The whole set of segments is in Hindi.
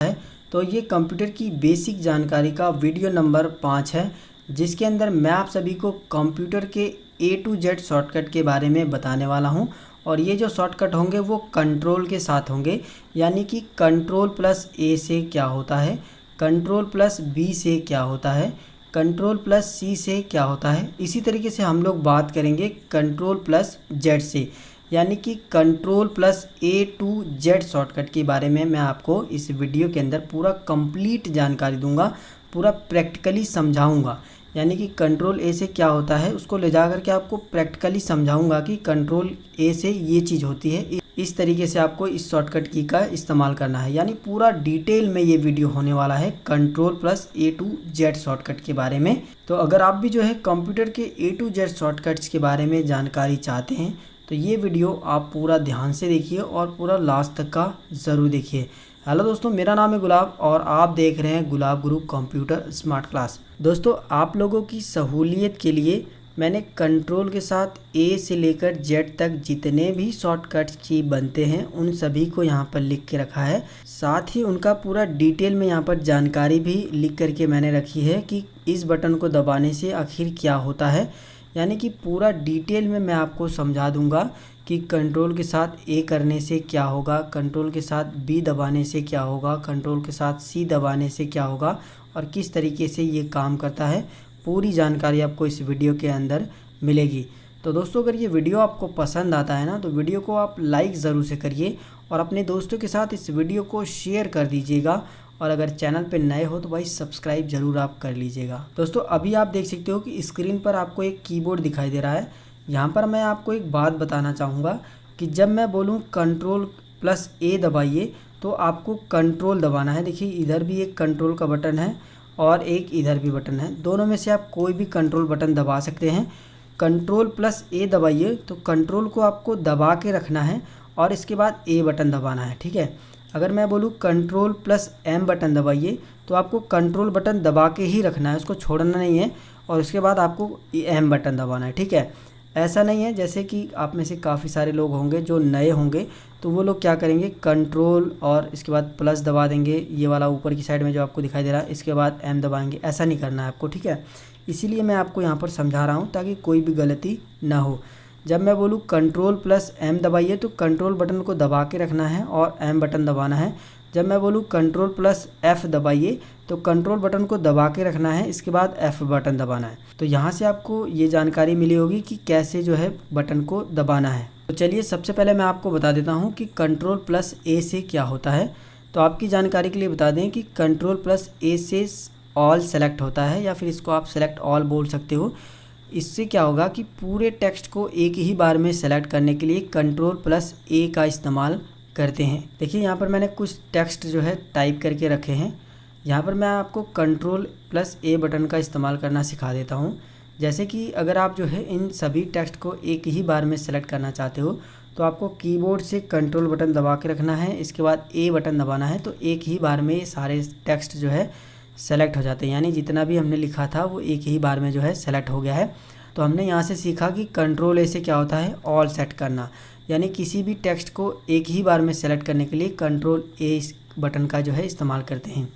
है। तो ये कंप्यूटर की बेसिक जानकारी का वीडियो नंबर 5 है, जिसके अंदर मैं आप सभी को कंप्यूटर के A to Z शॉर्टकट के बारे में बताने वाला हूं। और ये जो शॉर्टकट होंगे वो कंट्रोल के साथ होंगे, यानी कि कंट्रोल प्लस A से क्या होता है, कंट्रोल प्लस B से क्या होता है, कंट्रोल प्लस C से क्या होता है। इसी तरीके से हम लोग बात करेंगे कंट्रोल प्लस Z से, यानी कि control plus A to Z shortcut के बारे में मैं आपको इस वीडियो के अंदर पूरा कंप्लीट जानकारी दूंगा, पूरा प्रैक्टिकली समझाऊंगा। यानी कि कंट्रोल A से क्या होता है उसको ले जा करके आपको प्रैक्टिकली समझाऊंगा कि कंट्रोल A से ये चीज़ होती है। इस तरीके से आपको इस शॉर्टकट की का इस्तेमाल करना है, यानी पूरा डिटेल में ये वीडियो होने वाला है control plus A to Z shortcut के बारे में। तो अगर आप भी जो है कंप्यूटर के A to Z शॉर्टकट्स के बारे में जानकारी चाहते हैं तो ये वीडियो आप पूरा ध्यान से देखिए और पूरा लास्ट तक का ज़रूर देखिए। हेलो दोस्तों, मेरा नाम है गुलाब और आप देख रहे हैं गुलाब गुरु कंप्यूटर स्मार्ट क्लास। दोस्तों, आप लोगों की सहूलियत के लिए मैंने कंट्रोल के साथ A से लेकर Z तक जितने भी शॉर्टकट्स की बनते हैं उन सभी को यहाँ पर लिख के रखा है। साथ ही उनका पूरा डिटेल में यहाँ पर जानकारी भी लिख करके मैंने रखी है कि इस बटन को दबाने से आखिर क्या होता है। यानी कि पूरा डिटेल में मैं आपको समझा दूंगा कि कंट्रोल के साथ A करने से क्या होगा, कंट्रोल के साथ B दबाने से क्या होगा, कंट्रोल के साथ C दबाने से क्या होगा और किस तरीके से ये काम करता है। पूरी जानकारी आपको इस वीडियो के अंदर मिलेगी। तो दोस्तों, अगर ये वीडियो आपको पसंद आता है ना तो वीडियो को आप लाइक ज़रूर से करिए और अपने दोस्तों के साथ इस वीडियो को शेयर कर दीजिएगा। और अगर चैनल पे नए हो तो भाई सब्सक्राइब ज़रूर आप कर लीजिएगा। दोस्तों, अभी आप देख सकते हो कि स्क्रीन पर आपको एक कीबोर्ड दिखाई दे रहा है। यहाँ पर मैं आपको एक बात बताना चाहूँगा कि जब मैं बोलूँ कंट्रोल प्लस A दबाइए तो आपको कंट्रोल दबाना है। देखिए, इधर भी एक कंट्रोल का बटन है और एक इधर भी बटन है, दोनों में से आप कोई भी कंट्रोल बटन दबा सकते हैं। कंट्रोल प्लस A दबाइए तो कंट्रोल को आपको दबा के रखना है और इसके बाद A बटन दबाना है, ठीक है। अगर मैं बोलूँ कंट्रोल प्लस M बटन दबाइए तो आपको कंट्रोल बटन दबा के ही रखना है, उसको छोड़ना नहीं है और उसके बाद आपको M बटन दबाना है, ठीक है। ऐसा नहीं है जैसे कि आप में से काफ़ी सारे लोग होंगे जो नए होंगे तो वो लोग क्या करेंगे, कंट्रोल और इसके बाद प्लस दबा देंगे, ये वाला ऊपर की साइड में जो आपको दिखाई दे रहा है, इसके बाद M दबाएंगे। ऐसा नहीं करना है आपको, ठीक है। इसीलिए मैं आपको यहाँ पर समझा रहा हूँ ताकि कोई भी गलती ना हो। जब मैं बोलूँ कंट्रोल प्लस M दबाइए तो कंट्रोल बटन को दबा के रखना है और M बटन दबाना है। जब मैं बोलूँ कंट्रोल प्लस F दबाइए तो कंट्रोल बटन को दबा के रखना है, इसके बाद F बटन दबाना है। तो यहाँ से आपको ये जानकारी मिली होगी कि कैसे जो है बटन को दबाना है। तो चलिए सबसे पहले मैं आपको बता देता हूँ कि कंट्रोल प्लस A से क्या होता है। तो आपकी जानकारी के लिए बता दें कि कंट्रोल प्लस A से ऑल सेलेक्ट होता है, या फिर इसको आप सेलेक्ट ऑल बोल सकते हो। इससे क्या होगा कि पूरे टेक्स्ट को एक ही बार में सेलेक्ट करने के लिए कंट्रोल प्लस A का इस्तेमाल करते हैं। देखिए, यहाँ पर मैंने कुछ टेक्स्ट जो है टाइप करके रखे हैं। यहाँ पर मैं आपको कंट्रोल प्लस A बटन का इस्तेमाल करना सिखा देता हूँ। जैसे कि अगर आप जो है इन सभी टेक्स्ट को एक ही बार में सेलेक्ट करना चाहते हो तो आपको कीबोर्ड से कंट्रोल बटन दबा के रखना है, इसके बाद A बटन दबाना है। तो एक ही बार में ये सारे टेक्स्ट जो है सेलेक्ट हो जाते हैं, यानी जितना भी हमने लिखा था वो एक ही बार में जो है सेलेक्ट हो गया है। तो हमने यहाँ से सीखा कि कंट्रोल A से क्या होता है, ऑल सेट करना, यानी किसी भी टेक्स्ट को एक ही बार में सेलेक्ट करने के लिए कंट्रोल A बटन का जो है इस्तेमाल करते हैं।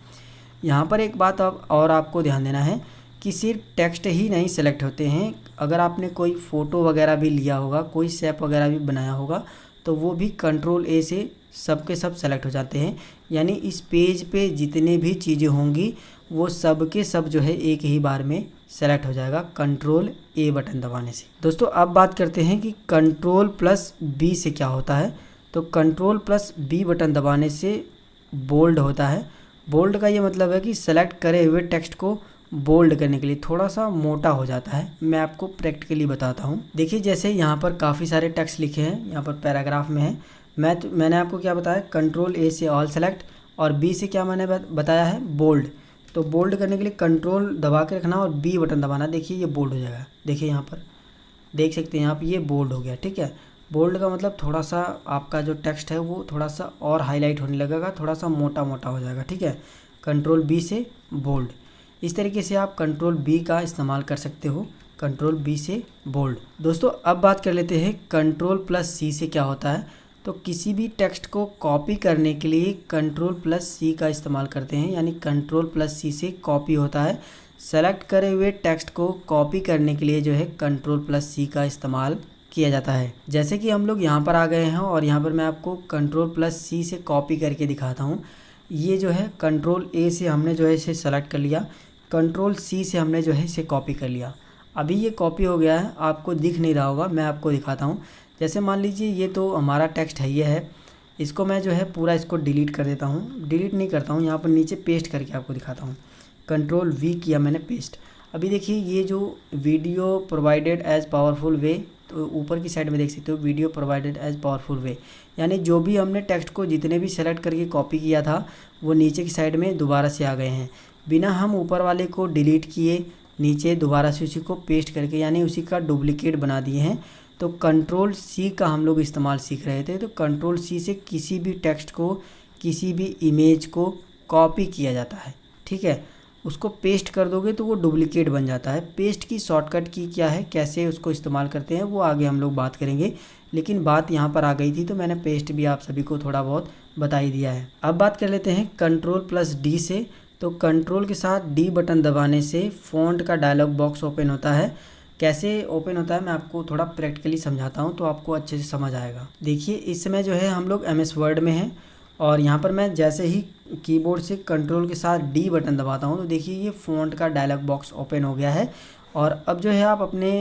यहाँ पर एक बात अब और आपको ध्यान देना है कि सिर्फ टेक्स्ट ही नहीं सेलेक्ट होते हैं। अगर आपने कोई फ़ोटो वगैरह भी लिया होगा, कोई शेप वगैरह भी बनाया होगा तो वो भी कंट्रोल A से सब के सब सेलेक्ट हो जाते हैं। यानी इस पेज पे जितने भी चीज़ें होंगी वो सब के सब जो है एक ही बार में सेलेक्ट हो जाएगा कंट्रोल A बटन दबाने से। दोस्तों, अब बात करते हैं कि कंट्रोल प्लस B से क्या होता है। तो कंट्रोल प्लस B बटन दबाने से बोल्ड होता है। बोल्ड का ये मतलब है कि सेलेक्ट करे हुए टेक्स्ट को बोल्ड करने के लिए थोड़ा सा मोटा हो जाता है। मैं आपको प्रैक्टिकली बताता हूँ। देखिए, जैसे यहाँ पर काफ़ी सारे टेक्स्ट लिखे हैं, यहाँ पर पैराग्राफ में है। मैंने आपको क्या बताया, कंट्रोल A से ऑल सेलेक्ट और B से क्या मैंने बताया है, बोल्ड। तो बोल्ड करने के लिए कंट्रोल दबा के रखना और B बटन दबाना। देखिए, ये बोल्ड हो जाएगा। देखिए, यहाँ पर देख सकते हैं आप, ये बोल्ड हो गया, ठीक है। बोल्ड का मतलब थोड़ा सा आपका जो टेक्स्ट है वो थोड़ा सा और हाईलाइट होने लगेगा, थोड़ा सा मोटा मोटा हो जाएगा, ठीक है। कंट्रोल B से बोल्ड, इस तरीके से आप कंट्रोल B का इस्तेमाल कर सकते हो, कंट्रोल B से बोल्ड। दोस्तों, अब बात कर लेते हैं कंट्रोल प्लस C से क्या होता है। तो किसी भी टेक्स्ट को कॉपी करने के लिए Ctrl+C का इस्तेमाल करते हैं, यानी Ctrl+C से कॉपी होता है। सेलेक्ट करे हुए टेक्स्ट को कॉपी करने के लिए जो है Ctrl+C का इस्तेमाल किया जाता है। जैसे कि हम लोग यहाँ पर आ गए हैं और यहाँ पर मैं आपको Ctrl+C से कॉपी करके दिखाता हूँ। ये जो है Ctrl+A से हमने जो है इसे सेलेक्ट कर लिया, Ctrl+C से हमने जो है इसे कॉपी कर लिया। अभी ये कॉपी हो गया है, आपको दिख नहीं रहा होगा, मैं आपको दिखाता हूँ। जैसे मान लीजिए ये तो हमारा टेक्स्ट है, ये है, इसको मैं जो है पूरा इसको डिलीट कर देता हूँ। डिलीट नहीं करता हूँ, यहाँ पर नीचे पेस्ट करके आपको दिखाता हूँ। Ctrl+V किया मैंने, पेस्ट। अभी देखिए ये जो video provided as powerful way, तो ऊपर की साइड में देख सकते हो video provided as powerful way, यानी जो भी हमने टेक्स्ट को जितने भी सेलेक्ट करके कॉपी किया था वो नीचे की साइड में दोबारा से आ गए हैं, बिना हम ऊपर वाले को डिलीट किए नीचे दोबारा से उसी को पेस्ट करके, यानी उसी का डुप्लीकेट बना दिए हैं। तो Ctrl+C का हम लोग इस्तेमाल सीख रहे थे। तो Ctrl+C से किसी भी टेक्स्ट को, किसी भी इमेज को कॉपी किया जाता है, ठीक है। उसको पेस्ट कर दोगे तो वो डुप्लीकेट बन जाता है। पेस्ट की शॉर्टकट की क्या है, कैसे उसको इस्तेमाल करते हैं, वो आगे हम लोग बात करेंगे, लेकिन बात यहाँ पर आ गई थी तो मैंने पेस्ट भी आप सभी को थोड़ा बहुत बता ही दिया है। अब बात कर लेते हैं Ctrl+D से। तो कंट्रोल के साथ D बटन दबाने से फ़ॉन्ट का डायलॉग बॉक्स ओपन होता है। कैसे ओपन होता है मैं आपको थोड़ा प्रैक्टिकली समझाता हूँ तो आपको अच्छे से समझ आएगा। देखिए इस समय जो है हम लोग MS वर्ड में हैं और यहाँ पर मैं जैसे ही कीबोर्ड से कंट्रोल के साथ D बटन दबाता हूँ तो देखिए ये फ़ॉन्ट का डायलॉग बॉक्स ओपन हो गया है। और अब जो है आप अपने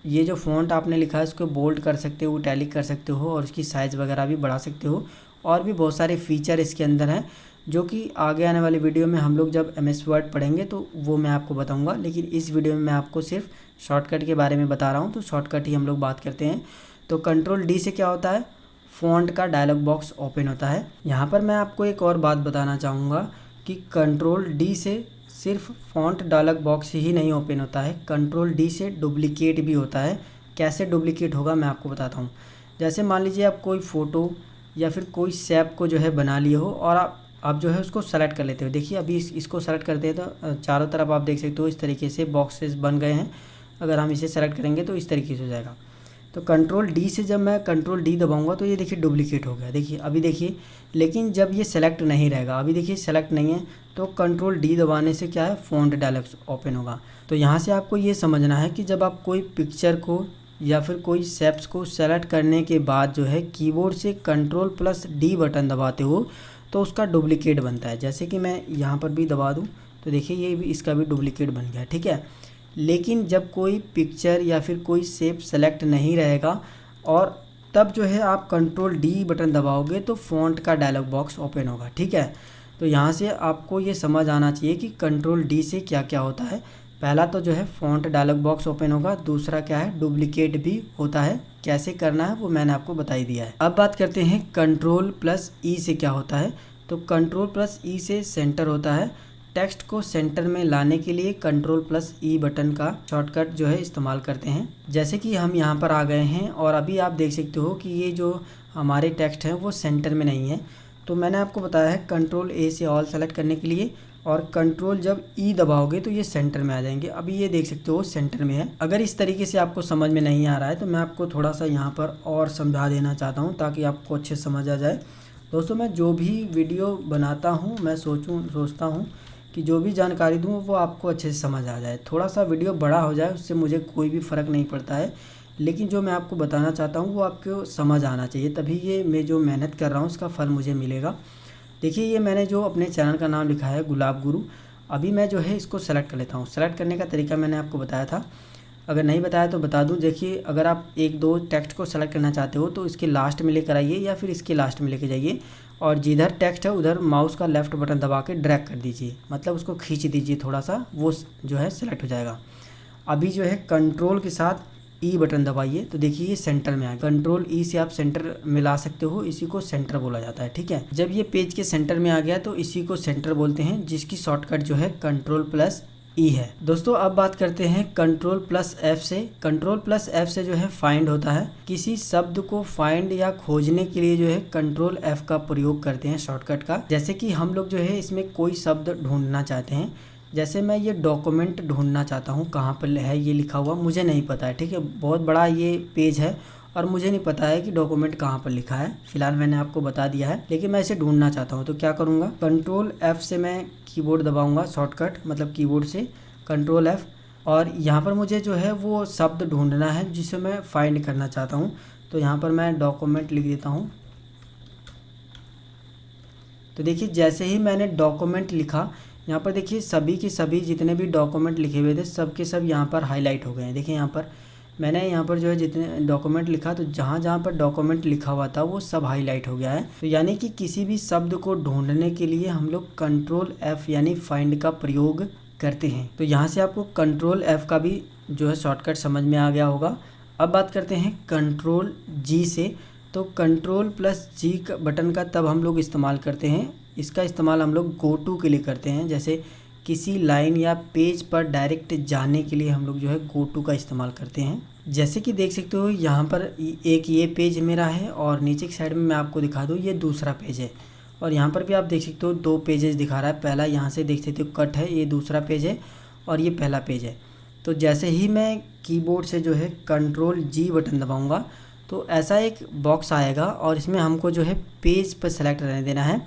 ये जो फ़ॉन्ट आपने लिखा है इसको बोल्ड कर सकते हो, इटैलिक कर सकते हो और उसकी साइज़ वगैरह भी बढ़ा सकते हो। और भी बहुत सारे फीचर इसके अंदर हैं जो कि आगे आने वाले वीडियो में हम लोग जब MS वर्ड पढ़ेंगे तो वो मैं आपको बताऊंगा, लेकिन इस वीडियो में मैं आपको सिर्फ शॉर्टकट के बारे में बता रहा हूं। तो शॉर्टकट ही हम लोग बात करते हैं। तो Ctrl+D से क्या होता है, फ़ॉन्ट का डायलॉग बॉक्स ओपन होता है। यहाँ पर मैं आपको एक और बात बताना चाहूँगा कि Ctrl+D से सिर्फ फ़ॉन्ट डायलॉग बॉक्स ही नहीं ओपन होता है, Ctrl+D से डुप्लीकेट भी होता है। कैसे डुप्लीकेट होगा मैं आपको बताता हूँ। जैसे मान लीजिए आप कोई फ़ोटो या फिर कोई शेप को जो है बना लिए हो और आप जो है उसको सेलेक्ट कर लेते हो। देखिए अभी इसको सेलेक्ट करते हैं तो चारों तरफ आप देख सकते हो इस तरीके से बॉक्सेस बन गए हैं। अगर हम इसे सेलेक्ट करेंगे तो इस तरीके से हो जाएगा। तो Ctrl+D से जब मैं Ctrl+D दबाऊंगा तो ये देखिए डुप्लीकेट हो गया। देखिए अभी देखिए, लेकिन जब ये सेलेक्ट नहीं रहेगा, अभी देखिए सेलेक्ट नहीं है तो Ctrl+D दबाने से क्या है, फ़ॉन्ट डायलॉग ओपन होगा। तो यहाँ से आपको ये समझना है कि जब आप कोई पिक्चर को या फिर कोई शेप्स को सेलेक्ट करने के बाद जो है कीबोर्ड से Ctrl+D बटन दबाते हो तो उसका डुप्लीकेट बनता है। जैसे कि मैं यहाँ पर भी दबा दूँ तो देखिए ये भी, इसका भी डुप्लीकेट बन गया, ठीक है। लेकिन जब कोई पिक्चर या फिर कोई शेप सेलेक्ट नहीं रहेगा और तब जो है आप Ctrl+D बटन दबाओगे तो फ़ॉन्ट का डायलॉग बॉक्स ओपन होगा, ठीक है। तो यहाँ से आपको ये समझ आना चाहिए कि Ctrl+D से क्या क्या होता है। पहला तो जो है फ़ॉन्ट डायलॉग बॉक्स ओपन होगा, दूसरा क्या है, डुप्लीकेट भी होता है। कैसे करना है वो मैंने आपको बता ही दिया है। अब बात करते हैं Ctrl+E से क्या होता है। तो Ctrl+E से सेंटर होता है। टेक्स्ट को सेंटर में लाने के लिए Ctrl+E बटन का शॉर्टकट जो है इस्तेमाल करते हैं। जैसे कि हम यहाँ पर आ गए हैं और अभी आप देख सकते हो कि ये जो हमारे टेक्स्ट हैं वो सेंटर में नहीं है। तो मैंने आपको बताया है Ctrl+A से ऑल सेलेक्ट करने के लिए और कंट्रोल जब E दबाओगे तो ये सेंटर में आ जाएंगे। अभी ये देख सकते हो सेंटर में है। अगर इस तरीके से आपको समझ में नहीं आ रहा है तो मैं आपको थोड़ा सा यहाँ पर और समझा देना चाहता हूँ ताकि आपको अच्छे से समझ आ जाए। दोस्तों मैं जो भी वीडियो बनाता हूँ मैं सोचता हूँ कि जो भी जानकारी दूँ वो आपको अच्छे से समझ आ जाए। थोड़ा सा वीडियो बड़ा हो जाए उससे मुझे कोई भी फ़र्क नहीं पड़ता है, लेकिन जो मैं आपको बताना चाहता हूँ वो आपको समझ आना चाहिए, तभी ये मैं जो मेहनत कर रहा हूँ उसका फल मुझे मिलेगा। देखिए ये मैंने जो अपने चैनल का नाम लिखा है गुलाब गुरु। अभी मैं जो है इसको सेलेक्ट कर लेता हूँ। सेलेक्ट करने का तरीका मैंने आपको बताया था, अगर नहीं बताया तो बता दूँ। देखिए अगर आप एक दो टेक्स्ट को सेलेक्ट करना चाहते हो तो इसके लास्ट में लेकर आइए या फिर इसके लास्ट में लेके जाइए और जिधर टेक्स्ट है उधर माउस का लेफ़्ट बटन दबा के ड्रैग कर दीजिए, मतलब उसको खींच दीजिए थोड़ा सा, वो जो है सेलेक्ट हो जाएगा। अभी जो है कंट्रोल के साथ E बटन दबाइए तो देखिए ये सेंटर में आ गया। Ctrl+E से आप सेंटर में ला सकते हो, इसी को सेंटर बोला जाता है, ठीक है। जब ये पेज के सेंटर में आ गया तो इसी को सेंटर बोलते हैं, जिसकी शॉर्टकट जो है Ctrl+E है। दोस्तों अब बात करते हैं Ctrl+F से। Ctrl+F से जो है फाइंड होता है। किसी शब्द को फाइंड या खोजने के लिए जो है Ctrl+F का प्रयोग करते हैं शॉर्टकट का। जैसे कि हम लोग जो है इसमें कोई शब्द ढूंढना चाहते हैं, जैसे मैं ये डॉक्यूमेंट ढूंढना चाहता हूँ, कहाँ पर है ये लिखा हुआ मुझे नहीं पता है, ठीक है। बहुत बड़ा ये पेज है और मुझे नहीं पता है कि डॉक्यूमेंट कहाँ पर लिखा है। फिलहाल मैंने आपको बता दिया है, लेकिन मैं इसे ढूंढना चाहता हूँ। तो क्या करूँगा, कंट्रोल F से मैं कीबोर्ड दबाऊँगा, शॉर्टकट मतलब कीबोर्ड से कंट्रोल F, और यहाँ पर मुझे जो है वो शब्द ढूंढना है जिसे मैं फाइंड करना चाहता हूँ। तो यहाँ पर मैं डॉक्यूमेंट लिख देता हूँ। तो देखिए जैसे ही मैंने डॉक्यूमेंट लिखा, यहाँ पर देखिए सभी के सभी जितने भी डॉक्यूमेंट लिखे हुए थे सब के सब यहाँ पर हाईलाइट हो गए हैं। देखिए यहाँ पर मैंने यहाँ पर जो है जितने डॉक्यूमेंट लिखा, तो जहाँ जहाँ पर डॉक्यूमेंट लिखा हुआ था वो सब हाईलाइट हो गया है। तो यानी कि किसी भी शब्द को ढूंढने के लिए हम लोग कंट्रोल F यानी फाइंड का प्रयोग करते हैं। तो यहाँ से आपको कंट्रोल F का भी जो है शॉर्टकट समझ में आ गया होगा। अब बात करते हैं कंट्रोल G से। तो कंट्रोल प्लस G बटन का तब हम लोग इस्तेमाल करते हैं, इसका इस्तेमाल हम लोग गो टू के लिए करते हैं। जैसे किसी लाइन या पेज पर डायरेक्ट जाने के लिए हम लोग जो है गो टू का इस्तेमाल करते हैं। जैसे कि देख सकते हो यहाँ पर एक ये पेज मेरा है और नीचे की साइड में मैं आपको दिखा दूँ ये दूसरा पेज है, और यहाँ पर भी आप देख सकते हो 2 पेजेस दिखा रहा है। पहला यहाँ से देख सकते हो कट है, ये दूसरा पेज है और ये पहला पेज है। तो जैसे ही मैं कीबोर्ड से जो है कंट्रोल G बटन दबाऊँगा तो ऐसा एक बॉक्स आएगा और इसमें हमको जो है पेज पर सेलेक्ट रहने देना है,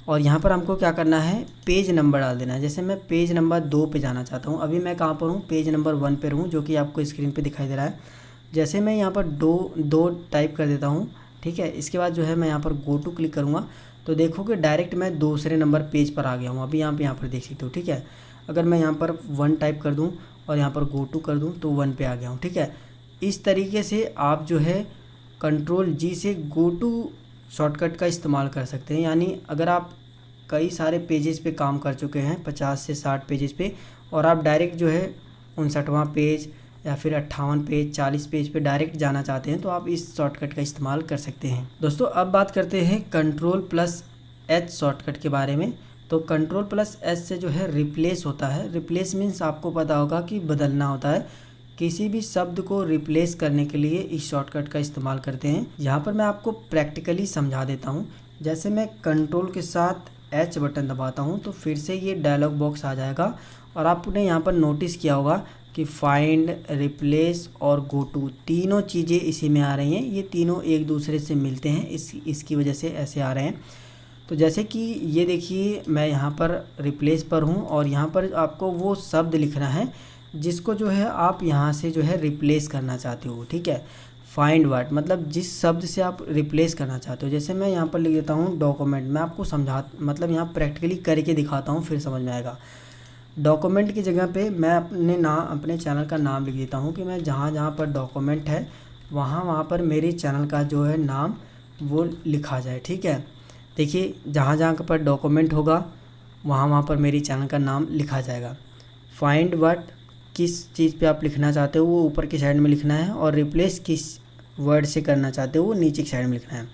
और यहाँ पर हमको क्या करना है, पेज नंबर डाल देना है। जैसे मैं पेज नंबर 2 पे जाना चाहता हूँ, अभी मैं कहाँ पर हूँ, पेज नंबर 1 पर हूँ, जो कि आपको स्क्रीन पे दिखाई दे रहा है। जैसे मैं यहाँ पर दो टाइप कर देता हूँ, ठीक है। इसके बाद जो है मैं यहाँ पर गो टू क्लिक करूँगा तो देखो कि डायरेक्ट मैं दूसरे नंबर पेज पर आ गया हूँ। अभी यहाँ पर देख सकते हो, ठीक है। अगर मैं यहाँ पर 1 टाइप कर दूँ और यहाँ पर गो टू कर दूँ तो 1 पे आ गया हूँ, ठीक है। इस तरीके से आप जो है कंट्रोल G से गो टू शॉर्टकट का इस्तेमाल कर सकते हैं। यानी अगर आप कई सारे पेजेस पे काम कर चुके हैं, 50 से 60 पेजेस पे, और आप डायरेक्ट जो है 59वां पेज या फिर 58 पेज 40 पेज पे डायरेक्ट जाना चाहते हैं तो आप इस शॉर्टकट का इस्तेमाल कर सकते हैं। दोस्तों अब बात करते हैं कंट्रोल प्लस H शॉर्टकट के बारे में। तो कंट्रोल प्लस H से जो है रिप्लेस होता है। रिप्लेस मीन्स आपको पता होगा कि बदलना होता है। किसी भी शब्द को रिप्लेस करने के लिए इस शॉर्टकट का इस्तेमाल करते हैं। यहाँ पर मैं आपको प्रैक्टिकली समझा देता हूँ। जैसे मैं कंट्रोल के साथ H बटन दबाता हूँ तो फिर से ये डायलॉग बॉक्स आ जाएगा, और आपने यहाँ पर नोटिस किया होगा कि फाइंड, रिप्लेस और गो टू तीनों चीज़ें इसी में आ रही हैं। ये तीनों एक दूसरे से मिलते हैं, इसकी वजह से ऐसे आ रहे हैं। तो जैसे कि ये देखिए मैं यहाँ पर रिप्लेस पर हूँ और यहाँ पर आपको वो शब्द लिखना है जिसको जो है आप यहाँ से जो है रिप्लेस करना चाहते हो, ठीक है। फाइंड वर्ड मतलब जिस शब्द से आप रिप्लेस करना चाहते हो। जैसे मैं यहाँ पर लिख देता हूँ डॉक्यूमेंट। मैं आपको मतलब यहाँ प्रैक्टिकली करके दिखाता हूँ, फिर समझ में आएगा। डॉक्यूमेंट की जगह पे मैं अपने चैनल का नाम लिख देता हूँ कि मैं जहाँ पर डॉक्यूमेंट है वहाँ पर मेरे चैनल का जो है नाम वो लिखा जाए, ठीक है। देखिए जहाँ पर डॉक्यूमेंट होगा वहाँ पर मेरी चैनल का नाम लिखा जाएगा। फाइंड वर्ड किस चीज़ पे आप लिखना चाहते हो वो ऊपर की साइड में लिखना है, और रिप्लेस किस वर्ड से करना चाहते हो वो नीचे की साइड में लिखना है।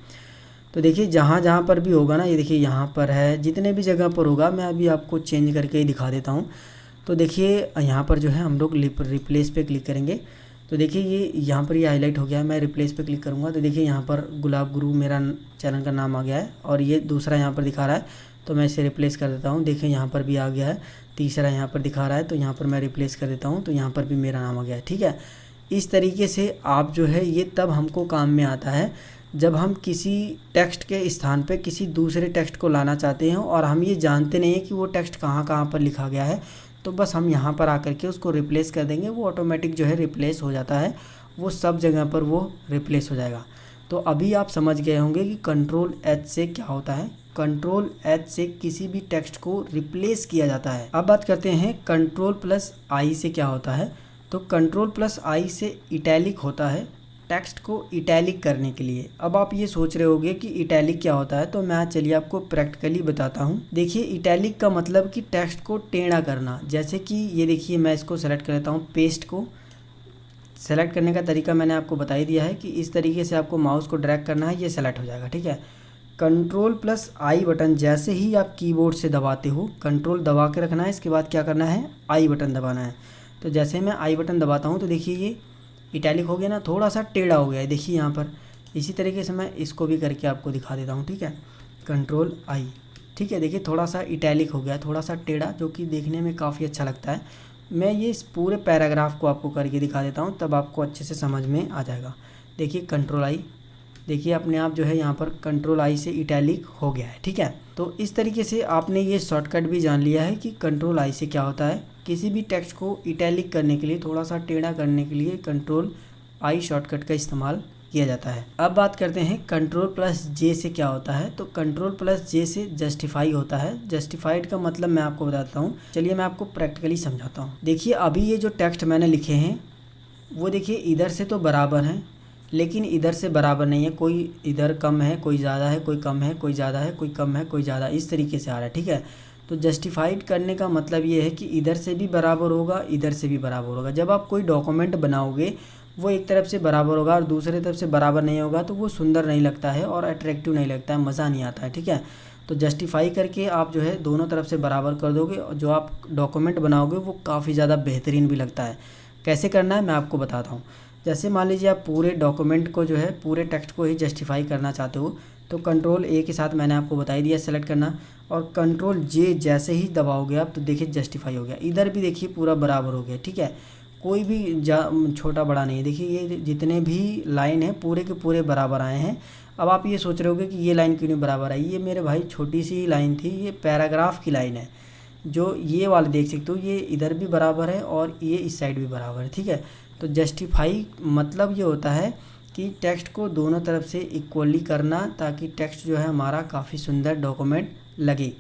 तो देखिए जहाँ पर भी होगा ना, ये देखिए यहाँ पर है, जितने भी जगह पर होगा मैं अभी आपको चेंज करके ही दिखा देता हूँ। तो देखिए यहाँ पर जो है हम लोग रिप्लेस पे क्लिक करेंगे तो देखिए ये यहाँ पर ये हाईलाइट हो गया है। मैं रिप्लेस पे क्लिक करूँगा तो देखिए यहाँ पर गुलाब गुरु मेरा चैनल का नाम आ गया है, और ये दूसरा यहाँ पर दिखा रहा है तो मैं इसे रिप्लेस कर देता हूँ। देखिए यहाँ पर भी आ गया है, तीसरा यहाँ पर दिखा रहा है तो यहाँ पर मैं रिप्लेस कर देता हूँ तो यहाँ पर भी मेरा नाम आ गया है, ठीक है। इस तरीके से आप जो है ये तब हमको काम में आता है जब हम किसी टेक्स्ट के स्थान पे किसी दूसरे टेक्स्ट को लाना चाहते हैं और हम ये जानते नहीं हैं कि वो टेक्स्ट कहाँ पर लिखा गया है। तो बस हम यहाँ पर आकर के उसको रिप्लेस कर देंगे, वो ऑटोमेटिक जो है रिप्लेस हो जाता है, वो सब जगह पर वो रिप्लेस हो जाएगा। तो अभी आप समझ गए होंगे कि कंट्रोल H से क्या होता है। कंट्रोल H से किसी भी टेक्स्ट को रिप्लेस किया जाता है। अब बात करते हैं कंट्रोल प्लस I से क्या होता है। तो कंट्रोल प्लस I से इटैलिक होता है, टेक्स्ट को इटैलिक करने के लिए। अब आप ये सोच रहे होंगे कि इटैलिक क्या होता है, तो मैं चलिए आपको प्रैक्टिकली बताता हूँ। देखिए इटैलिक का मतलब कि टेक्स्ट को टेढ़ा करना। जैसे कि ये देखिए मैं इसको सेलेक्ट कर लेता हूँ, पेस्ट को सेलेक्ट करने का तरीका मैंने आपको बता ही दिया है कि इस तरीके से आपको माउस को ड्रैग करना है, ये सेलेक्ट हो जाएगा, ठीक है। कंट्रोल प्लस I बटन जैसे ही आप कीबोर्ड से दबाते हो, कंट्रोल दबा के रखना है, इसके बाद क्या करना है I बटन दबाना है। तो जैसे मैं I बटन दबाता हूँ तो देखिए ये इटैलिक हो गया ना, थोड़ा सा टेढ़ा हो गया है, देखिए यहाँ पर। इसी तरीके से मैं इसको भी करके आपको दिखा देता हूँ, ठीक है। कंट्रोल I, ठीक है, देखिए थोड़ा सा इटैलिक हो गया, थोड़ा सा टेढ़ा, जो कि देखने में काफ़ी अच्छा लगता है। मैं ये इस पूरे पैराग्राफ को आपको करके दिखा देता हूँ, तब आपको अच्छे से समझ में आ जाएगा। देखिए कंट्रोल आई, देखिए अपने आप जो है यहाँ पर कंट्रोल आई से इटैलिक हो गया है। ठीक है, तो इस तरीके से आपने ये शॉर्टकट भी जान लिया है कि कंट्रोल आई से क्या होता है। किसी भी टेक्स्ट को इटैलिक करने के लिए, थोड़ा सा टेढ़ा करने के लिए कंट्रोल आई शॉर्टकट का इस्तेमाल किया जाता है। अब बात करते हैं कंट्रोल प्लस जे से क्या होता है। तो कंट्रोल प्लस जे से जस्टिफाई होता है। जस्टिफाइड का मतलब मैं आपको बताता हूँ, चलिए मैं आपको प्रैक्टिकली समझाता हूँ। देखिए अभी ये जो टेक्स्ट मैंने लिखे हैं वो देखिए इधर से तो बराबर हैं, लेकिन इधर से बराबर नहीं है। कोई इधर कम है, कोई ज़्यादा है, कोई कम है, कोई ज़्यादा है, कोई कम है, कोई ज़्यादा, इस तरीके से आ रहा है। ठीक है, तो जस्टिफाइड करने का मतलब ये है कि इधर से भी बराबर होगा, इधर से भी बराबर होगा। जब आप कोई डॉक्यूमेंट बनाओगे वो एक तरफ से बराबर होगा और दूसरे तरफ से बराबर नहीं होगा तो वो सुंदर नहीं लगता है और अट्रैक्टिव नहीं लगता है, मज़ा नहीं आता है। ठीक है, तो जस्टिफाई करके आप जो है दोनों तरफ से बराबर कर दोगे और जो आप डॉक्यूमेंट बनाओगे वो काफ़ी ज़्यादा बेहतरीन भी लगता है। कैसे करना है मैं आपको बताता हूँ। जैसे मान लीजिए आप पूरे डॉक्यूमेंट को जो है, पूरे टेक्स्ट को ही जस्टिफाई करना चाहते हो तो कंट्रोल ए के साथ मैंने आपको बता ही दिया सेलेक्ट करना, और कंट्रोल जे जैसे ही दबाओगे आप तो देखिए जस्टिफाई हो गया। इधर भी देखिए पूरा बराबर हो गया। ठीक है, कोई भी छोटा बड़ा नहीं है। देखिए ये जितने भी लाइन है पूरे के पूरे बराबर आए हैं। अब आप ये सोच रहे होगे कि ये लाइन क्यों नहीं बराबर आई। ये मेरे भाई छोटी सी लाइन थी, ये पैराग्राफ की लाइन है। जो ये वाले देख सकते हो ये इधर भी बराबर है और ये इस साइड भी बराबर है। ठीक है, तो जस्टिफाई मतलब ये होता है कि टेक्स्ट को दोनों तरफ से इक्वली करना ताकि टेक्स्ट जो है हमारा काफ़ी सुंदर डॉक्यूमेंट लगे।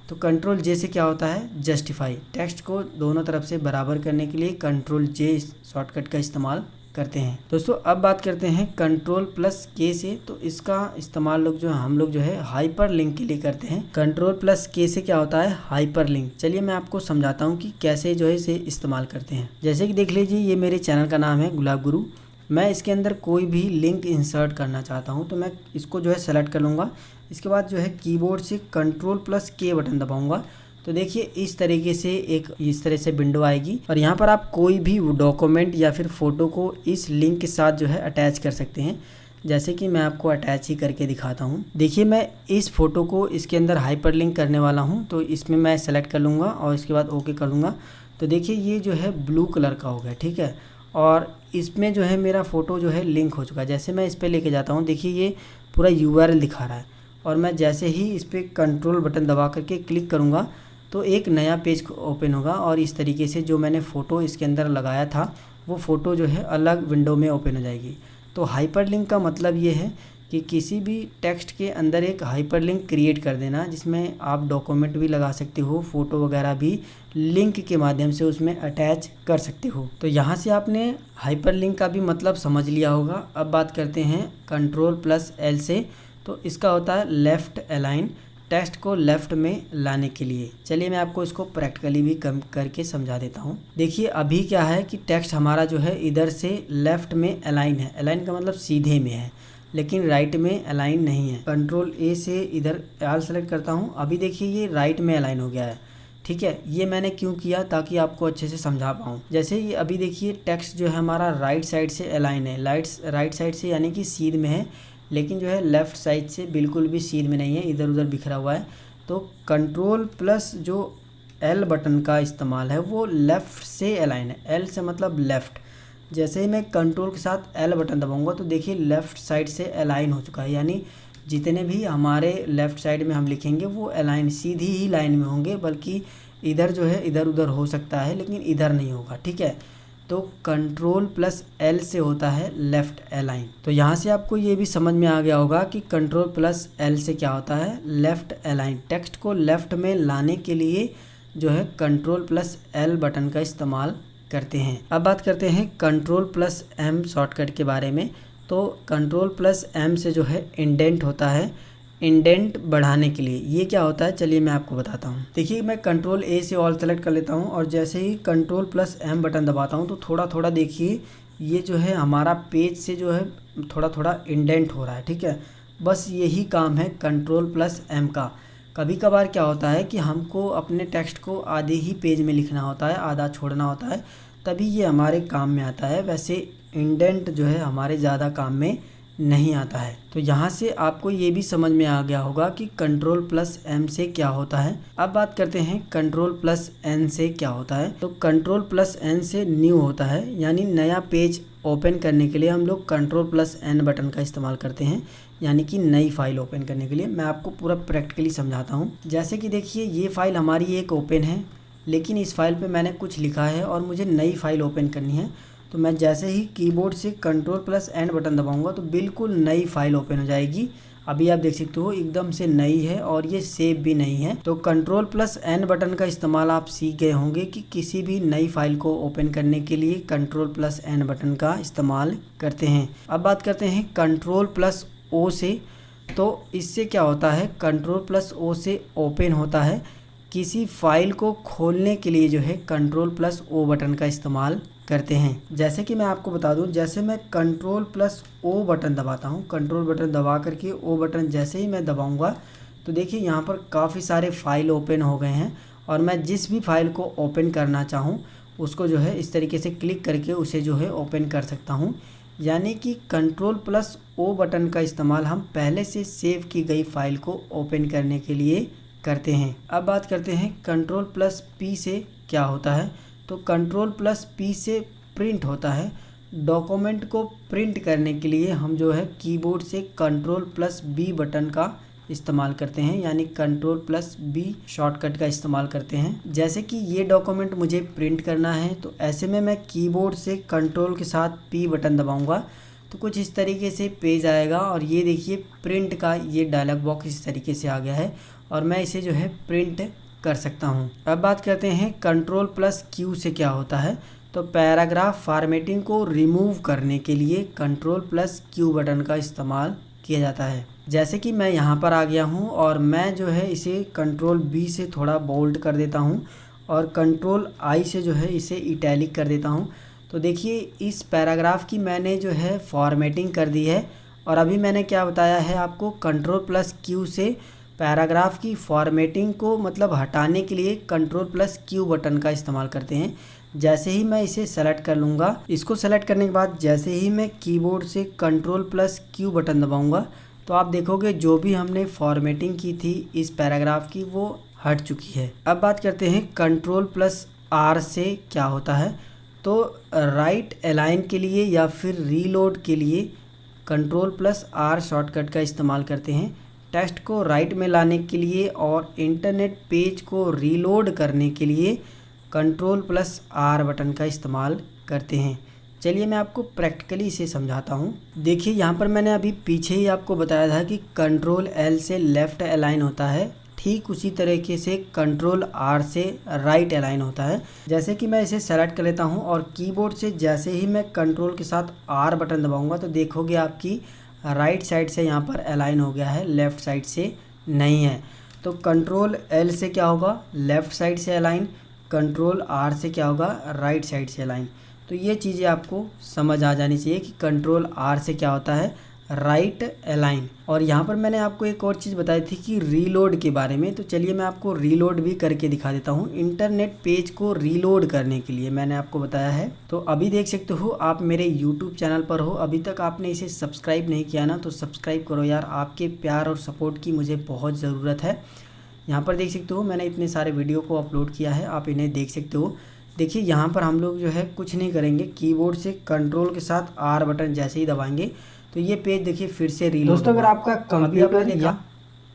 तो कंट्रोल जे से क्या होता है, जस्टिफाई। टेक्स्ट को दोनों तरफ से बराबर करने के लिए कंट्रोल जे शॉर्टकट का इस्तेमाल करते हैं। दोस्तों अब बात करते हैं कंट्रोल प्लस के से। तो इसका इस्तेमाल हम लोग जो है हाइपर लिंक के लिए करते हैं। कंट्रोल प्लस के से क्या होता है, हाइपर लिंक। चलिए मैं आपको समझाता हूँ कि कैसे जो है इसे इस्तेमाल करते हैं। जैसे कि देख लीजिए ये मेरे चैनल का नाम है गुलाब गुरु। मैं इसके अंदर कोई भी लिंक इंसर्ट करना चाहता हूँ तो मैं इसको जो है सेलेक्ट कर लूँगा। इसके बाद जो है कीबोर्ड से कंट्रोल प्लस के बटन दबाऊँगा तो देखिए इस तरीके से इस तरह से विंडो आएगी और यहाँ पर आप कोई भी डॉक्यूमेंट या फिर फ़ोटो को इस लिंक के साथ जो है अटैच कर सकते हैं। जैसे कि मैं आपको अटैच ही करके दिखाता हूँ। देखिए मैं इस फ़ोटो को इसके अंदर हाइपर लिंक करने वाला हूँ तो इसमें मैं सेलेक्ट कर लूँगा और इसके बाद ओके कर दूँगा। तो देखिए ये जो है ब्लू कलर का हो गया। ठीक है, और इसमें जो है मेरा फ़ोटो जो है लिंक हो चुका है। जैसे मैं इस पर लेके जाता हूँ देखिए ये पूरा URL दिखा रहा है और मैं जैसे ही इस पर कंट्रोल बटन दबा करके क्लिक करूँगा तो एक नया पेज ओपन होगा और इस तरीके से जो मैंने फ़ोटो इसके अंदर लगाया था वो फ़ोटो जो है अलग विंडो में ओपन हो जाएगी। तो हाइपरलिंक का मतलब ये है कि किसी भी टेक्स्ट के अंदर एक हाइपरलिंक क्रिएट कर देना जिसमें आप डॉक्यूमेंट भी लगा सकते हो, फ़ोटो वगैरह भी लिंक के माध्यम से उसमें अटैच कर सकते हो। तो यहाँ से आपने हाइपरलिंक का भी मतलब समझ लिया होगा। अब बात करते हैं कंट्रोल प्लस एल से। तो इसका होता है लेफ़्ट अलाइन, टेक्स्ट को लेफ़्ट में लाने के लिए। चलिए मैं आपको इसको प्रैक्टिकली भी कम करके समझा देता हूँ। देखिए अभी क्या है कि टेक्स्ट हमारा जो है इधर से लेफ़्ट में अलाइन है। अलाइन का मतलब सीधे में है, लेकिन राइट में अलाइन नहीं है। कंट्रोल ए से इधर आल सेलेक्ट करता हूँ। अभी देखिए ये राइट में अलाइन हो गया है। ठीक है, ये मैंने क्यों किया ताकि आपको अच्छे से समझा पाऊँ। जैसे ये अभी देखिए टेक्स्ट जो है हमारा राइट साइड से अलाइन है, राइट साइड से यानी कि सीध में है, लेकिन जो है लेफ़्ट साइड से बिल्कुल भी सीध में नहीं है, इधर उधर बिखरा हुआ है। तो कंट्रोल प्लस जो एल बटन का इस्तेमाल है वो लेफ़्ट से अलाइन है। एल से मतलब लेफ़्ट। जैसे ही मैं कंट्रोल के साथ एल बटन दबाऊंगा तो देखिए लेफ़्ट साइड से अलाइन हो चुका है, यानी जितने भी हमारे लेफ़्ट साइड में हम लिखेंगे वो अलाइन सीधी ही लाइन में होंगे, बल्कि इधर जो है इधर उधर हो सकता है लेकिन इधर नहीं होगा। ठीक है, तो कंट्रोल प्लस एल से होता है लेफ़्ट अलाइन। तो यहाँ से आपको ये भी समझ में आ गया होगा कि कंट्रोल प्लस एल से क्या होता है, लेफ़्ट अलाइन। टेक्स्ट को लेफ़्ट में लाने के लिए जो है कंट्रोल प्लस एल बटन का इस्तेमाल करते हैं। अब बात करते हैं कंट्रोल प्लस एम शॉर्टकट के बारे में। तो कंट्रोल प्लस एम से जो है इंडेंट होता है, इंडेंट बढ़ाने के लिए। ये क्या होता है चलिए मैं आपको बताता हूँ। देखिए मैं कंट्रोल ए से ऑल सेलेक्ट कर लेता हूँ और जैसे ही कंट्रोल प्लस एम बटन दबाता हूँ तो थोड़ा थोड़ा देखिए ये जो है हमारा पेज से जो है थोड़ा थोड़ा इंडेंट हो रहा है। ठीक है, बस यही काम है कंट्रोल प्लस एम का। कभी कभार क्या होता है कि हमको अपने टेक्स्ट को आधे ही पेज में लिखना होता है, आधा छोड़ना होता है, तभी ये हमारे काम में आता है। वैसे इंडेंट जो है हमारे ज़्यादा काम में नहीं आता है। तो यहाँ से आपको ये भी समझ में आ गया होगा कि कंट्रोल प्लस एम से क्या होता है। अब बात करते हैं कंट्रोल प्लस एन से क्या होता है। तो कंट्रोल प्लस एन से न्यू होता है, यानी नया पेज ओपन करने के लिए हम लोग Ctrl+N बटन का इस्तेमाल करते हैं, यानी कि नई फाइल ओपन करने के लिए। मैं आपको पूरा प्रैक्टिकली समझाता हूँ। जैसे कि देखिए ये फ़ाइल हमारी एक ओपन है, लेकिन इस फाइल पे मैंने कुछ लिखा है और मुझे नई फाइल ओपन करनी है। तो मैं जैसे ही कीबोर्ड से Ctrl+N बटन दबाऊंगा तो बिल्कुल नई फाइल ओपन हो जाएगी। अभी आप देख सकते हो एकदम से नई है और ये सेव भी नहीं है। तो Ctrl+N बटन का इस्तेमाल आप सीख गए होंगे कि किसी भी नई फाइल को ओपन करने के लिए Ctrl+N बटन का इस्तेमाल करते हैं। अब बात करते हैं Ctrl+O से। तो इससे क्या होता है, Ctrl+O से ओपन होता है। किसी फाइल को खोलने के लिए जो है Ctrl+O बटन का इस्तेमाल करते हैं। जैसे कि मैं आपको बता दूं, जैसे मैं Ctrl+O बटन दबाता हूं, कंट्रोल बटन दबा करके O बटन जैसे ही मैं दबाऊंगा तो देखिए यहाँ पर काफ़ी सारे फाइल ओपन हो गए हैं और मैं जिस भी फाइल को ओपन करना चाहूँ उसको जो है इस तरीके से क्लिक करके उसे जो है ओपन कर सकता हूँ। यानी कि Ctrl+O बटन का इस्तेमाल हम पहले से सेव की गई फाइल को ओपन करने के लिए करते हैं। अब बात करते हैं Ctrl+P से क्या होता है। तो Ctrl+P से प्रिंट होता है। डॉक्यूमेंट को प्रिंट करने के लिए हम जो है कीबोर्ड से Ctrl+B बटन का इस्तेमाल करते हैं, यानी Ctrl+B शॉर्टकट का इस्तेमाल करते हैं। जैसे कि ये डॉक्यूमेंट मुझे प्रिंट करना है तो ऐसे में मैं कीबोर्ड से कंट्रोल के साथ P बटन दबाऊंगा तो कुछ इस तरीके से पेज आएगा और ये देखिए प्रिंट का ये डायलॉग बॉक्स इस तरीके से आ गया है और मैं इसे जो है प्रिंट कर सकता हूँ। अब बात करते हैं Ctrl+Q से क्या होता है। तो पैराग्राफ फॉर्मेटिंग को रिमूव करने के लिए Ctrl+Q बटन का इस्तेमाल किया जाता है। जैसे कि मैं यहाँ पर आ गया हूँ और मैं जो है इसे Ctrl+B से थोड़ा बोल्ड कर देता हूँ और Ctrl+I से जो है इसे इटैलिक कर देता हूँ। तो देखिए इस पैराग्राफ की मैंने जो है फॉर्मेटिंग कर दी है और अभी मैंने क्या बताया है आपको, Ctrl+Q से पैराग्राफ की फॉर्मेटिंग को मतलब हटाने के लिए Ctrl+Q बटन का इस्तेमाल करते हैं। जैसे ही मैं इसे सेलेक्ट कर लूँगा, इसको सेलेक्ट करने के बाद जैसे ही मैं कीबोर्ड से Ctrl+Q बटन दबाऊँगा तो आप देखोगे जो भी हमने फॉर्मेटिंग की थी इस पैराग्राफ की वो हट चुकी है। अब बात करते हैं Ctrl+R से क्या होता है। तो राइट अलाइन के लिए या फिर रीलोड के लिए Ctrl+R शॉर्टकट का इस्तेमाल करते हैं। टेक्स्ट को राइट में लाने के लिए और इंटरनेट पेज को रीलोड करने के लिए Ctrl+R बटन का इस्तेमाल करते हैं। चलिए मैं आपको प्रैक्टिकली इसे समझाता हूँ। देखिए यहाँ पर मैंने अभी पीछे ही आपको बताया था कि Ctrl+L से लेफ़्ट अलाइन होता है, ठीक उसी तरीके से Ctrl+R से राइट अलाइन होता है। जैसे कि मैं इसे सेलेक्ट कर लेता हूँ और कीबोर्ड से जैसे ही मैं कंट्रोल के साथ R बटन दबाऊँगा तो देखोगे आपकी राइट साइड से यहाँ पर अलाइन हो गया है, लेफ़्ट साइड से नहीं है। तो Ctrl+L से क्या होगा, लेफ़्ट साइड से अलाइन, Ctrl+R से क्या होगा, राइट साइड से अलाइन। तो ये चीज़ें आपको समझ आ जानी चाहिए कि Ctrl+R से क्या होता है, राइट अलाइन। और यहाँ पर मैंने आपको एक और चीज़ बताई थी कि रीलोड के बारे में। तो चलिए मैं आपको रीलोड भी करके दिखा देता हूँ। इंटरनेट पेज को रीलोड करने के लिए मैंने आपको बताया है। तो अभी देख सकते हो आप मेरे यूट्यूब चैनल पर हो, अभी तक आपने इसे सब्सक्राइब नहीं किया ना तो सब्सक्राइब करो यार, आपके प्यार और सपोर्ट की मुझे बहुत ज़रूरत है। यहाँ पर देख सकते हो मैंने इतने सारे वीडियो को अपलोड किया है, आप इन्हें देख सकते हो। देखिए यहाँ पर हम लोग जो है कुछ नहीं करेंगे, कीबोर्ड से कंट्रोल के साथ R बटन जैसे ही दबाएंगे तो ये पेज देखिए फिर से रीलोड। दोस्तों अगर आपका कंप्यूटर या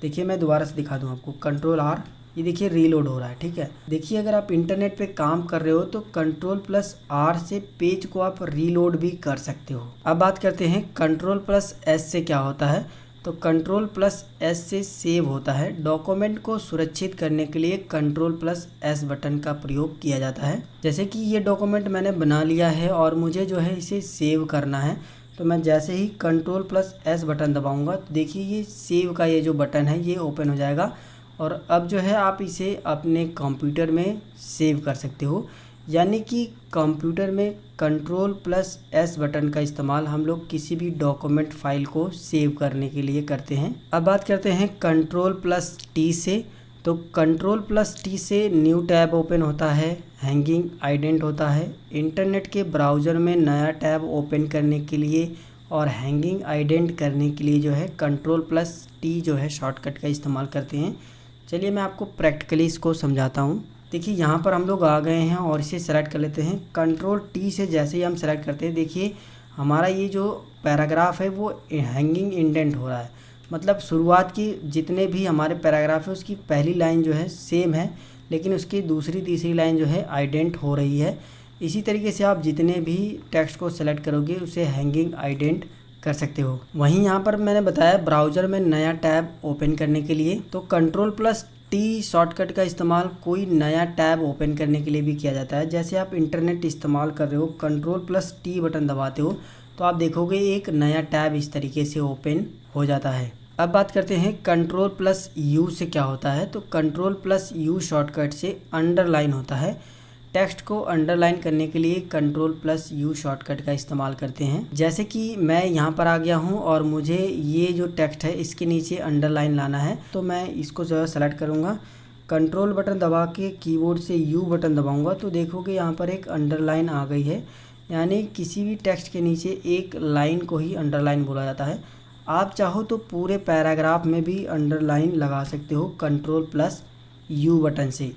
देखिए मैं दोबारा से दिखा दूँ आपको, Ctrl+R, ये देखिए रीलोड हो रहा है, ठीक है। देखिए अगर आप इंटरनेट पे काम कर रहे हो तो Ctrl+R से पेज को आप रीलोड भी कर सकते हो। अब बात करते हैं Ctrl+S से क्या होता है। तो Ctrl+S से सेव होता है। डॉक्यूमेंट को सुरक्षित करने के लिए Ctrl+S बटन का प्रयोग किया जाता है। जैसे कि ये डॉक्यूमेंट मैंने बना लिया है और मुझे जो है इसे सेव करना है, तो मैं जैसे ही Ctrl+S बटन दबाऊंगा तो देखिए ये सेव का ये जो बटन है ये ओपन हो जाएगा और अब जो है आप इसे अपने कंप्यूटर में सेव कर सकते हो। यानी कि कंप्यूटर में Ctrl+S बटन का इस्तेमाल हम लोग किसी भी डॉक्यूमेंट फाइल को सेव करने के लिए करते हैं। अब बात करते हैं Ctrl+T से। तो Ctrl+T से न्यू टैब ओपन होता है, हैंगिंग आइडेंट होता है। इंटरनेट के ब्राउज़र में नया टैब ओपन करने के लिए और हैंगिंग आइडेंट करने के लिए जो है Ctrl+T जो है शॉर्टकट का इस्तेमाल करते हैं। चलिए मैं आपको प्रैक्टिकली इसको समझाता हूँ। देखिए यहाँ पर हम लोग आ गए हैं और इसे सेलेक्ट कर लेते हैं। Ctrl+T से जैसे ही हम सेलेक्ट करते हैं देखिए हमारा ये जो पैराग्राफ है वो हैंगिंग इंडेंट हो रहा है, मतलब शुरुआत की जितने भी हमारे पैराग्राफ है उसकी पहली लाइन जो है सेम है, लेकिन उसकी दूसरी तीसरी लाइन जो है आइडेंट हो रही है। इसी तरीके से आप जितने भी टेक्स्ट को सेलेक्ट करोगे उसे हैंगिंग आइडेंट कर सकते हो। वहीं यहाँ पर मैंने बताया ब्राउज़र में नया टैब ओपन करने के लिए तो Ctrl+T शॉर्टकट का इस्तेमाल कोई नया टैब ओपन करने के लिए भी किया जाता है। जैसे आप इंटरनेट इस्तेमाल कर रहे हो, Ctrl+T बटन दबाते हो तो आप देखोगे एक नया टैब इस तरीके से ओपन हो जाता है। अब बात करते हैं Ctrl+U से क्या होता है। तो Ctrl+U शॉर्टकट से अंडरलाइन होता है। टेक्स्ट को अंडरलाइन करने के लिए Ctrl+U शॉर्टकट का इस्तेमाल करते हैं। जैसे कि मैं यहाँ पर आ गया हूँ और मुझे ये जो टेक्स्ट है इसके नीचे अंडरलाइन लाना है, तो मैं इसको जो है सेलेक्ट करूँगा, कंट्रोल बटन दबा के कीबोर्ड से U बटन दबाऊँगा तो देखोगे यहाँ पर एक अंडरलाइन आ गई है। यानी किसी भी टेक्स्ट के नीचे एक लाइन को ही अंडरलाइन बोला जाता है। आप चाहो तो पूरे पैराग्राफ में भी अंडरलाइन लगा सकते हो Ctrl+U बटन से।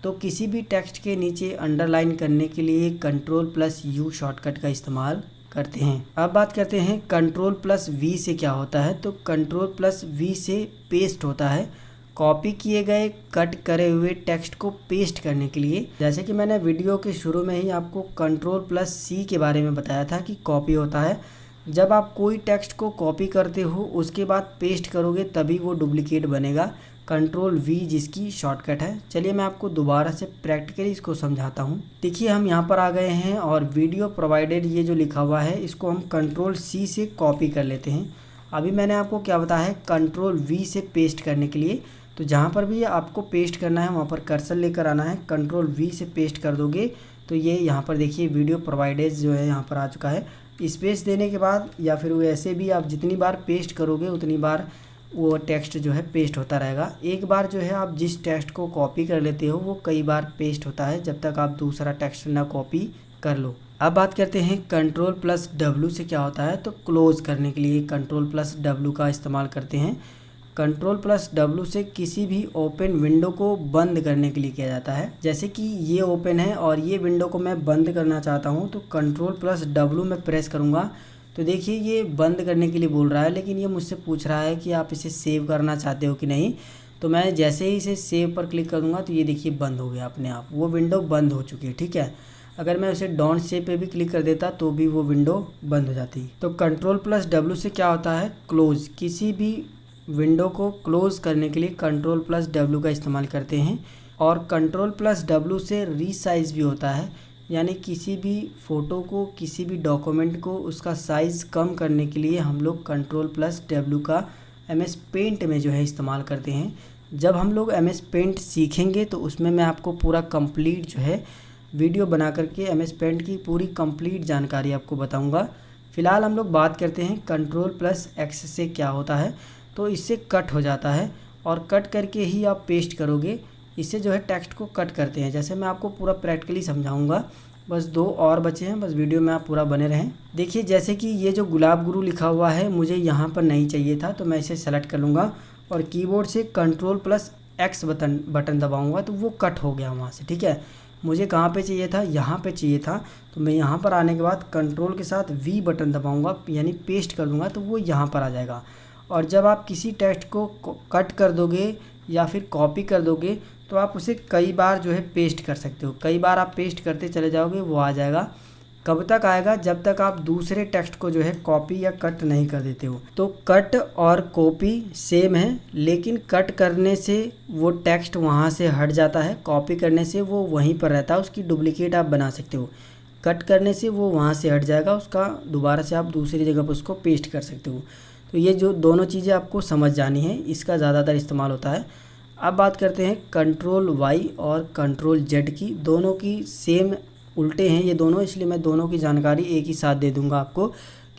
तो किसी भी टेक्स्ट के नीचे अंडरलाइन करने के लिए Ctrl+U शॉर्टकट का इस्तेमाल करते हैं। अब बात करते हैं Ctrl+V से क्या होता है। तो Ctrl+V से पेस्ट होता है, कॉपी किए गए कट करे हुए टेक्स्ट को पेस्ट करने के लिए। जैसे कि मैंने वीडियो के शुरू में ही आपको Ctrl+C के बारे में बताया था कि कॉपी होता है। जब आप कोई टेक्स्ट को कॉपी करते हो उसके बाद पेस्ट करोगे तभी वो डुप्लीकेट बनेगा। Ctrl+V जिसकी शॉर्टकट है। चलिए मैं आपको दोबारा से प्रैक्टिकली इसको समझाता हूँ। देखिए हम यहाँ पर आ गए हैं और वीडियो प्रोवाइडेड ये जो लिखा हुआ है इसको हम Ctrl+C से कॉपी कर लेते हैं। अभी मैंने आपको क्या बताया है Ctrl+V से पेस्ट करने के लिए। तो जहाँ पर भी आपको पेस्ट करना है वहाँ पर कर्सर लेकर आना है, Ctrl+V से पेस्ट कर दोगे तो ये यहाँ पर देखिए वीडियो प्रोवाइडेड जो है यहाँ पर आ चुका है। स्पेस देने के बाद या फिर वैसे भी आप जितनी बार पेस्ट करोगे उतनी बार वो टेक्स्ट जो है पेस्ट होता रहेगा। एक बार जो है आप जिस टेक्स्ट को कॉपी कर लेते हो वो कई बार पेस्ट होता है जब तक आप दूसरा टेक्स्ट ना कॉपी कर लो। अब बात करते हैं Ctrl+W से क्या होता है। तो क्लोज़ करने के लिए Ctrl+W का इस्तेमाल करते हैं। Ctrl+W से किसी भी ओपन विंडो को बंद करने के लिए किया जाता है। जैसे कि ये ओपन है और ये विंडो को मैं बंद करना चाहता हूँ तो Ctrl+W में प्रेस करूँगा तो देखिए ये बंद करने के लिए बोल रहा है, लेकिन ये मुझसे पूछ रहा है कि आप इसे सेव करना चाहते हो कि नहीं। तो मैं जैसे ही इसे सेव पर क्लिक करूँगा तो ये देखिए बंद हो गया अपने आप, वो विंडो बंद हो चुकी है। ठीक है, अगर मैं उसे डोंट सेव पे भी क्लिक कर देता तो भी वो विंडो बंद हो जाती। तो Ctrl+W से क्या होता है क्लोज़, किसी भी विंडो को क्लोज़ करने के लिए Ctrl+W का इस्तेमाल करते हैं। और Ctrl+W से रीसाइज़ भी होता है, यानी किसी भी फ़ोटो को किसी भी डॉक्यूमेंट को उसका साइज़ कम करने के लिए हम लोग Ctrl+W का MS पेंट में जो है इस्तेमाल करते हैं। जब हम लोग MS पेंट सीखेंगे तो उसमें मैं आपको पूरा कंप्लीट जो है वीडियो बना करके MS पेंट की पूरी कंप्लीट जानकारी आपको बताऊंगा। फ़िलहाल हम लोग बात करते हैं Ctrl+X से क्या होता है। तो इससे कट हो जाता है और कट करके ही आप पेस्ट करोगे, इससे जो है टेक्स्ट को कट करते हैं। जैसे मैं आपको पूरा प्रैक्टिकली समझाऊंगा। बस 2 और बचे हैं, बस वीडियो में आप पूरा बने रहें। देखिए जैसे कि ये जो गुलाब गुरु लिखा हुआ है मुझे यहाँ पर नहीं चाहिए था तो मैं इसे सेलेक्ट कर लूँगा और कीबोर्ड से Ctrl+X बटन दबाऊँगा तो वो कट हो गया वहाँ से। ठीक है, मुझे कहाँ पे चाहिए था, यहाँ पे चाहिए था। तो मैं यहाँ पर आने के बाद कंट्रोल के साथ V बटन दबाऊँगा यानी पेस्ट कर दूँगा तो वो यहाँ पर आ जाएगा। और जब आप किसी टेक्स्ट को कट कर दोगे या फिर कॉपी कर दोगे तो आप उसे कई बार जो है पेस्ट कर सकते हो। कई बार आप पेस्ट करते चले जाओगे वो आ जाएगा। कब तक आएगा, जब तक आप दूसरे टेक्स्ट को जो है कॉपी या कट नहीं कर देते हो। तो कट और कॉपी सेम है, लेकिन कट करने से वो टेक्स्ट वहाँ से हट जाता है, कॉपी करने से वो वहीं पर रहता है, उसकी डुप्लीकेट आप बना सकते हो। कट करने से वो वहाँ से हट जाएगा, उसका दोबारा से आप दूसरी जगह पर उसको पेस्ट कर सकते हो। तो ये जो दोनों चीज़ें आपको समझ जानी है, इसका ज़्यादातर इस्तेमाल होता है। अब बात करते हैं Ctrl+Y और Ctrl+Z की। दोनों की सेम उल्टे हैं ये दोनों, इसलिए मैं दोनों की जानकारी एक ही साथ दे दूंगा आपको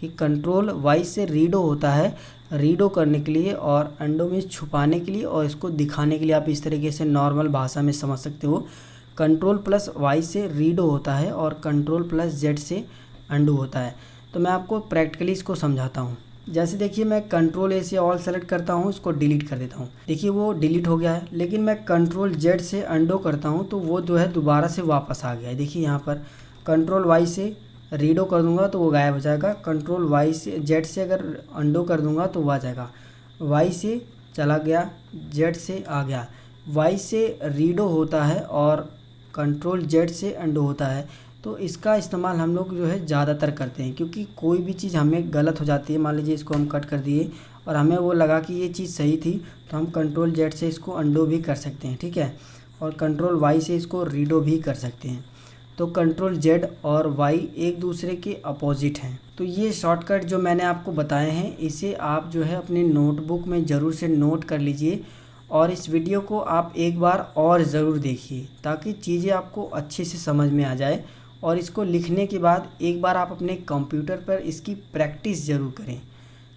कि Ctrl+Y से रीडो होता है, रीडो करने के लिए और अंडो में छुपाने के लिए, और इसको दिखाने के लिए आप इस तरीके से नॉर्मल भाषा में समझ सकते हो। Ctrl+Y से रीडो होता है और Ctrl+Z से अंडो होता है। तो मैं आपको प्रैक्टिकली इसको समझाता हूँ। जैसे देखिए मैं Ctrl+A से ऑल सेलेक्ट करता हूँ, इसको डिलीट कर देता हूँ। देखिए वो डिलीट हो गया है, लेकिन मैं Ctrl+Z से अंडो करता हूँ तो वो जो है दोबारा से वापस आ गया है। देखिए यहाँ पर Ctrl+Y से रीडो कर दूंगा तो वो गायब हो जाएगा। कंट्रोल वाई से जेड से अगर अंडो कर दूंगा तो वो आ जाएगा। वाई से चला गया, जेड से आ गया। वाई से रीडो होता है और कंट्रोल जेड से अंडो होता है। तो इसका इस्तेमाल हम लोग जो है ज़्यादातर करते हैं, क्योंकि कोई भी चीज़ हमें गलत हो जाती है। मान लीजिए इसको हम कट कर दिए और हमें वो लगा कि ये चीज़ सही थी, तो हम कंट्रोल जेड से इसको अंडो भी कर सकते हैं, ठीक है। और कंट्रोल वाई से इसको रीडो भी कर सकते हैं। तो कंट्रोल जेड और वाई एक दूसरे के अपोजिट हैं। तो ये शॉर्टकट जो मैंने आपको बताए हैं, इसे आप जो है अपनी नोटबुक में ज़रूर से नोट कर लीजिए और इस वीडियो को आप एक बार और ज़रूर देखिए, ताकि चीज़ें आपको अच्छे से समझ में आ जाए। और इसको लिखने के बाद एक बार आप अपने कंप्यूटर पर इसकी प्रैक्टिस ज़रूर करें।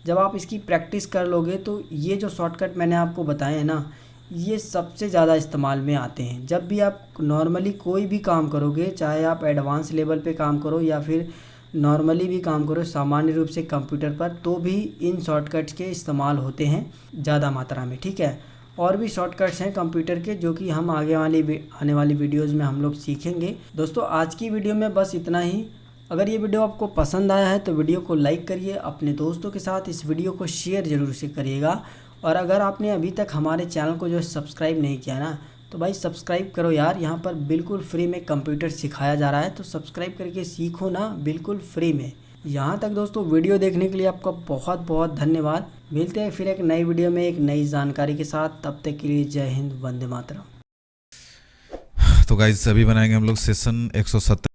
जब आप इसकी प्रैक्टिस कर लोगे तो ये जो शॉर्टकट मैंने आपको बताए हैं ना, ये सबसे ज़्यादा इस्तेमाल में आते हैं। जब भी आप नॉर्मली कोई भी काम करोगे, चाहे आप एडवांस लेवल पे काम करो या फिर नॉर्मली भी काम करो सामान्य रूप से कंप्यूटर पर, तो भी इन शॉर्टकट्स के इस्तेमाल होते हैं ज़्यादा मात्रा में, ठीक है। और भी शॉर्टकट्स हैं कंप्यूटर के जो कि हम आने वाली वीडियोज़ में हम लोग सीखेंगे। दोस्तों आज की वीडियो में बस इतना ही। अगर ये वीडियो आपको पसंद आया है तो वीडियो को लाइक करिए, अपने दोस्तों के साथ इस वीडियो को शेयर ज़रूर से करिएगा। और अगर आपने अभी तक हमारे चैनल को जो है सब्सक्राइब नहीं किया ना, तो भाई सब्सक्राइब करो यार। यहाँ पर बिल्कुल फ्री में कंप्यूटर सिखाया जा रहा है, तो सब्सक्राइब करके सीखो ना, बिल्कुल फ्री में। यहाँ तक दोस्तों वीडियो देखने के लिए आपका बहुत बहुत धन्यवाद। मिलते हैं फिर एक नई वीडियो में एक नई जानकारी के साथ। तब तक के लिए जय हिंद, वंदे मातरम। तो गाइस अभी बनाएंगे हम लोग सेशन 170।